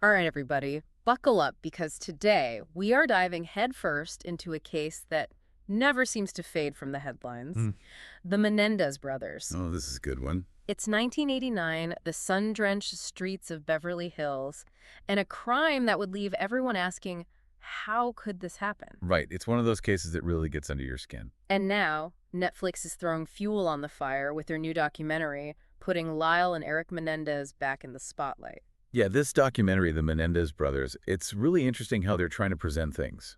All right, everybody, buckle up because today we are diving headfirst into a case that never seems to fade from the headlines. Hmm. The Menendez brothers. Oh, this is a good one. It's 1989, the sun-drenched streets of Beverly Hills, and a crime that would leave everyone asking, how could this happen? Right. It's one of those cases that really gets under your skin. And now, Netflix is throwing fuel on the fire with their new documentary, putting Lyle and Eric Menendez back in the spotlight. Yeah, this documentary, The Menendez Brothers, it's really interesting how they're trying to present things.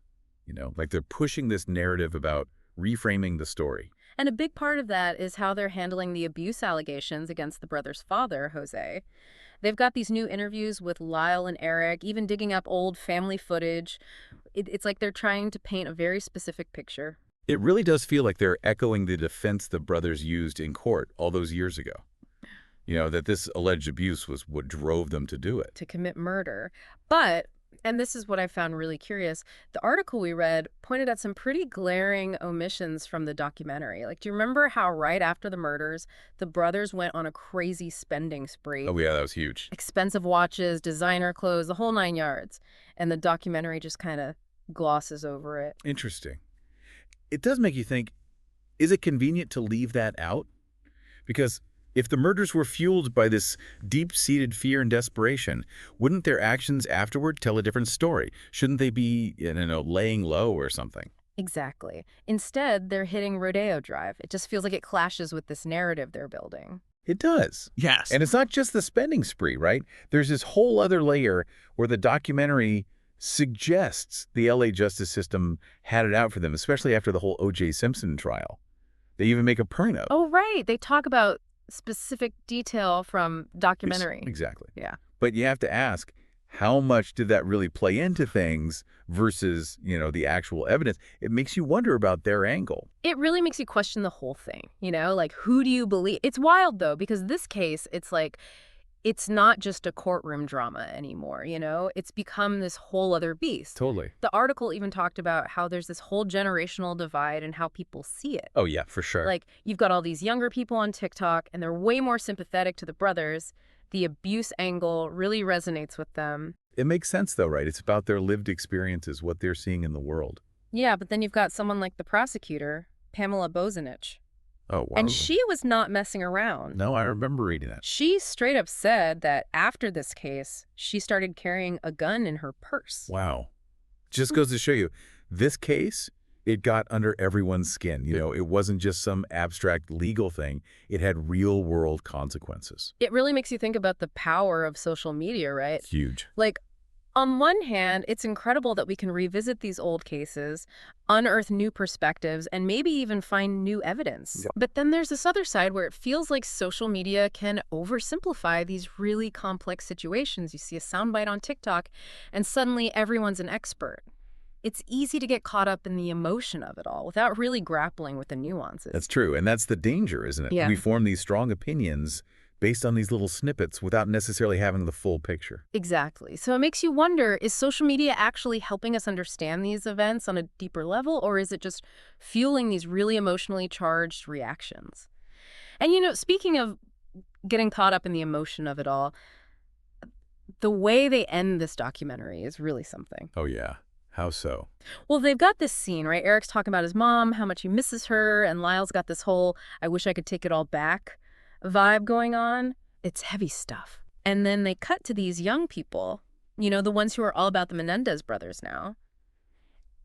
Like they're pushing this narrative about reframing the story. And a big part of that is how they're handling the abuse allegations against the brothers' father, Jose. They've got these new interviews with Lyle and Eric, even digging up old family footage. It's like they're trying to paint a very specific picture. It really does feel like they're echoing the defense the brothers used in court all those years ago. That this alleged abuse was what drove them to do it. To commit murder. But, and this is what I found really curious, the article we read pointed at some pretty glaring omissions from the documentary. Like, do you remember how right after the murders, the brothers went on a crazy spending spree? Oh, yeah, that was huge. Expensive watches, designer clothes, the whole 9 yards. And the documentary just kind of glosses over it. Interesting. It does make you think, is it convenient to leave that out? Because if the murders were fueled by this deep-seated fear and desperation, wouldn't their actions afterward tell a different story? Shouldn't they be, laying low or something? Exactly. Instead, they're hitting Rodeo Drive. It just feels like it clashes with this narrative they're building. It does. Yes. And it's not just the spending spree, right? There's this whole other layer where the documentary suggests the LA justice system had it out for them, especially after the whole O.J. Simpson trial. They even make a point of. Oh, right. They talk about specific detail from documentary. Exactly. Yeah. But you have to ask, how much did that really play into things versus, the actual evidence? It makes you wonder about their angle. It really makes you question the whole thing, like who do you believe? It's wild, though, because this case, it's like, it's not just a courtroom drama anymore, It's become this whole other beast. Totally. The article even talked about how there's this whole generational divide in how people see it. Oh, yeah, for sure. Like, you've got all these younger people on TikTok, and they're way more sympathetic to the brothers. The abuse angle really resonates with them. It makes sense, though, right? It's about their lived experiences, what they're seeing in the world. Yeah, but then you've got someone like the prosecutor, Pamela Bozinich. Oh, wow. And she was not messing around. No, I remember reading that. She straight up said that after this case, she started carrying a gun in her purse. Wow. Just goes to show you, this case, it got under everyone's skin. It wasn't just some abstract legal thing. It had real-world consequences. It really makes you think about the power of social media, right? Huge. Like, on one hand, it's incredible that we can revisit these old cases, unearth new perspectives, and maybe even find new evidence. Yep. But then there's this other side where it feels like social media can oversimplify these really complex situations. You see a soundbite on TikTok, and suddenly everyone's an expert. It's easy to get caught up in the emotion of it all without really grappling with the nuances. That's true, and that's the danger, isn't it? Yeah. We form these strong opinions based on these little snippets without necessarily having the full picture. Exactly. So it makes you wonder, is social media actually helping us understand these events on a deeper level, or is it just fueling these really emotionally charged reactions? And, speaking of getting caught up in the emotion of it all, the way they end this documentary is really something. Oh, yeah. How so? Well, they've got this scene, right? Eric's talking about his mom, how much he misses her, and Lyle's got this whole, I wish I could take it all back vibe going on. It's heavy stuff. And then they cut to these young people, the ones who are all about the Menendez brothers now.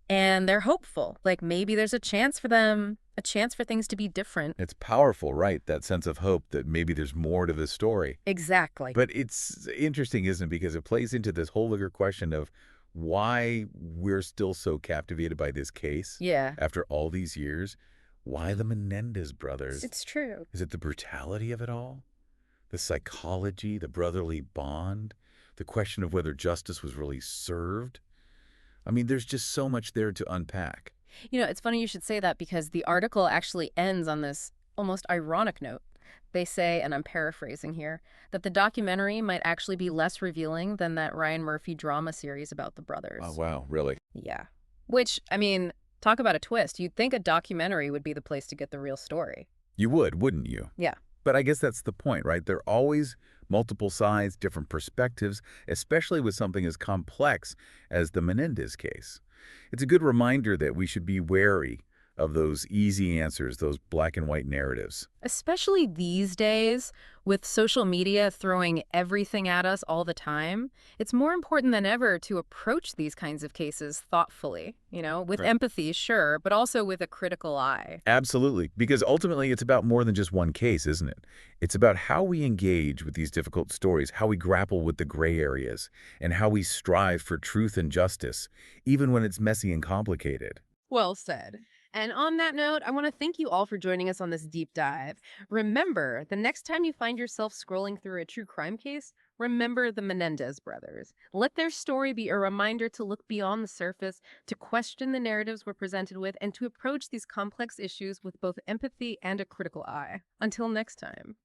And they're hopeful. Like, maybe there's a chance for them, a chance for things to be different. It's powerful, right? That sense of hope that maybe there's more to the story. Exactly. But it's interesting, isn't it? Because it plays into this whole bigger question of why we're still so captivated by this case. Yeah. After all these years. Why the Menendez brothers? It's true. Is it the brutality of it all? The psychology, the brotherly bond? The question of whether justice was really served? I mean, there's just so much there to unpack. It's funny you should say that because the article actually ends on this almost ironic note. They say, and I'm paraphrasing here, that the documentary might actually be less revealing than that Ryan Murphy drama series about the brothers. Oh, wow, really? Yeah. Which, talk about a twist. You'd think a documentary would be the place to get the real story. You would, wouldn't you? Yeah. But I guess that's the point, right? They're always multiple sides, different perspectives, especially with something as complex as the Menendez case. It's a good reminder that we should be wary of those easy answers, those black and white narratives. Especially these days, with social media throwing everything at us all the time, it's more important than ever to approach these kinds of cases thoughtfully, with Right. empathy, sure, but also with a critical eye. Absolutely, because ultimately it's about more than just one case, isn't it? It's about how we engage with these difficult stories, how we grapple with the gray areas, and how we strive for truth and justice, even when it's messy and complicated. Well said. And on that note, I want to thank you all for joining us on this deep dive. Remember, the next time you find yourself scrolling through a true crime case, remember the Menendez brothers. Let their story be a reminder to look beyond the surface, to question the narratives we're presented with, and to approach these complex issues with both empathy and a critical eye. Until next time.